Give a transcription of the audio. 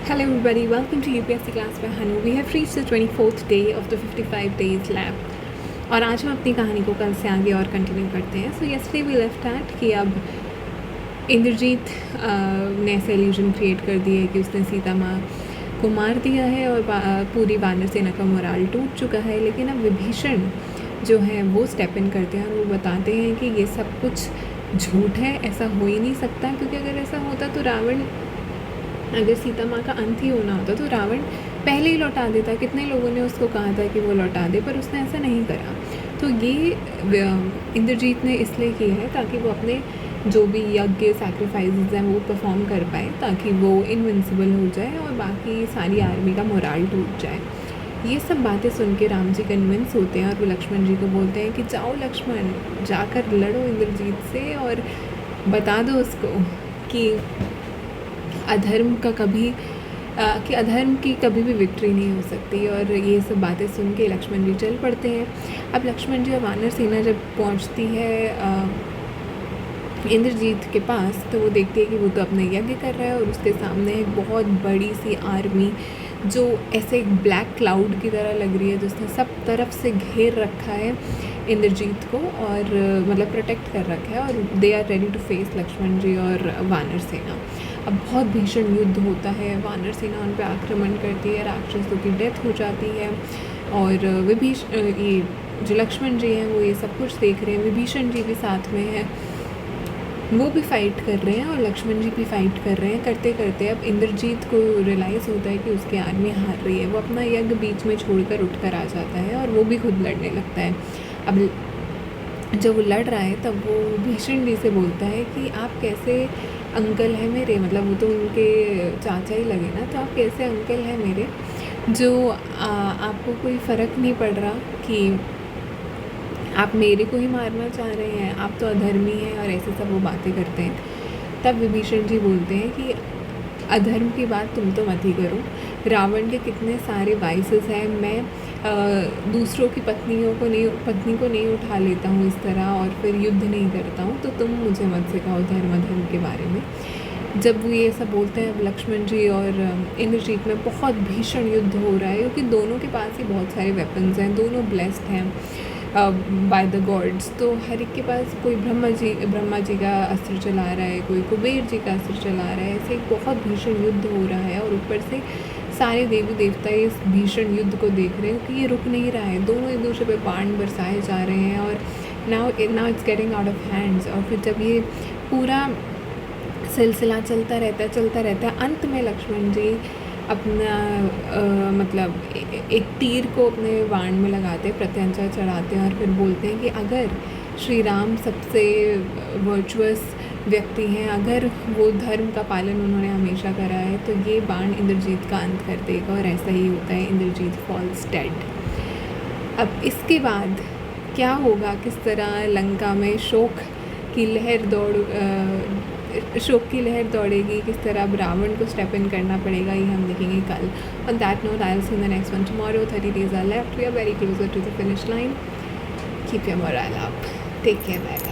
Hello everybody, welcome to UPSC class by Hanu. We have reached the 24th day of the 55 days lab. और आज हम अपनी कहानी को कल से आगे और कंटिन्यू करते हैं. सो yesterday we left at कि अब इंद्रजीत ने ऐसे इल्यूजन क्रिएट कर दिया है कि उसने सीता माँ को मार दिया है और पूरी वानर सेना का मोराल टूट चुका है. लेकिन अब विभीषण जो है वो स्टेप इन करते हैं और वो बताते हैं कि ये सब कुछ झूठ है, ऐसा हो ही नहीं सकता. क्योंकि अगर ऐसा होता तो रावण, अगर सीता माँ का अंत ही होना होता तो रावण पहले ही लौटा देता. कितने लोगों ने उसको कहा था कि वो लौटा दे, पर उसने ऐसा नहीं करा. तो ये इंद्रजीत ने इसलिए किया है ताकि वो अपने जो भी यज्ञ सैक्रिफाइसेस हैं वो परफॉर्म कर पाए, ताकि वो इनविंसिबल हो जाए और बाकी सारी आर्मी का मोराल टूट जाए. ये सब बातें सुन के राम जी कन्विंस होते हैं और वो लक्ष्मण जी को बोलते हैं कि जाओ लक्ष्मण, जाकर लड़ो इंद्रजीत से और बता दो उसको कि अधर्म की कभी भी विक्ट्री नहीं हो सकती. और ये सब बातें सुन के लक्ष्मण जी चल पड़ते हैं. अब लक्ष्मण जी और वानर सेना जब पहुंचती है इंद्रजीत के पास, तो वो देखती है कि वो तो अपना यज्ञ कर रहा है और उसके सामने एक बहुत बड़ी सी आर्मी जो ऐसे एक ब्लैक क्लाउड की तरह लग रही है, जिसने सब तरफ से घेर रखा है इंद्रजीत को और मतलब प्रोटेक्ट कर रखा है. और they are ready to face Lakshman ji और वानर सेना. अब बहुत भीषण युद्ध होता है. वानर सेना उन पर आक्रमण करती है, राक्षसों की डेथ हो जाती है. और ये जो लक्ष्मण जी हैं वो ये सब कुछ देख रहे हैं. विभीषण जी भी साथ में हैं, वो भी फ़ाइट कर रहे हैं और लक्ष्मण जी भी फ़ाइट कर रहे हैं. करते करते अब इंद्रजीत को रियलाइज़ होता है कि उसकी आर्मी हार रही है. वो अपना यज्ञ बीच में छोड़कर उठ कर आ जाता है और वो भी खुद लड़ने लगता है. अब जब वो लड़ रहा है तब वो भीषण जी से बोलता है कि आप कैसे अंकल हैं मेरे, मतलब वो तो उनके चाचा ही लगे ना, तो आप कैसे अंकल हैं मेरे जो आपको कोई फ़र्क नहीं पड़ रहा कि आप मेरे को ही मारना चाह रहे हैं, आप तो अधर्मी हैं. और ऐसे सब वो बातें करते हैं. तब विभीषण जी बोलते हैं कि अधर्म की बात तुम तो मत ही करो. रावण के कितने सारे वाइसेस हैं. मैं दूसरों की पत्नी को नहीं उठा लेता हूँ इस तरह और फिर युद्ध नहीं करता हूँ. तो तुम मुझे मत सिखाओ धर्म अधर्म के बारे में. जब वो ये सब बोलते हैं, लक्ष्मण जी और इंद्रजीत में बहुत भीषण युद्ध हो रहा है, क्योंकि दोनों के पास ही बहुत सारे वेपन्स हैं. दोनों ब्लेस्ड हैं बाय द गॉड्स. तो हर एक के पास, कोई ब्रह्मा जी का अस्त्र चला रहा है, कोई कुबेर जी का अस्त्र चला रहा है. ऐसे एक बहुत भीषण युद्ध हो रहा है और ऊपर से सारे देवी देवता इस भीषण युद्ध को देख रहे हैं क्योंकि ये रुक नहीं रहा है. दोनों एक दूसरे पे बाण बरसाए जा रहे हैं और now it's getting out of hands. और फिर जब ये पूरा सिलसिला चलता रहता है, अंत में लक्ष्मण जी अपना मतलब एक तीर को अपने बाण में लगाते हैं, प्रत्यंचा चढ़ाते हैं और फिर बोलते हैं कि अगर श्री राम सबसे वर्चुअस व्यक्ति हैं, अगर वो धर्म का पालन उन्होंने हमेशा करा है, तो ये बाण इंद्रजीत का अंत कर देगा. और ऐसा ही होता है, इंद्रजीत फॉल्स डेड. अब इसके बाद क्या होगा, किस तरह लंका में शोक की लहर दौड़ेगी, किस तरह अब रावण को स्टेप इन करना पड़ेगा, ये हम देखेंगे कल. On that note I will see in the next one tomorrow. 30 days are left. We are very closer to the finish line. Keep your morale up. Take care. Bye.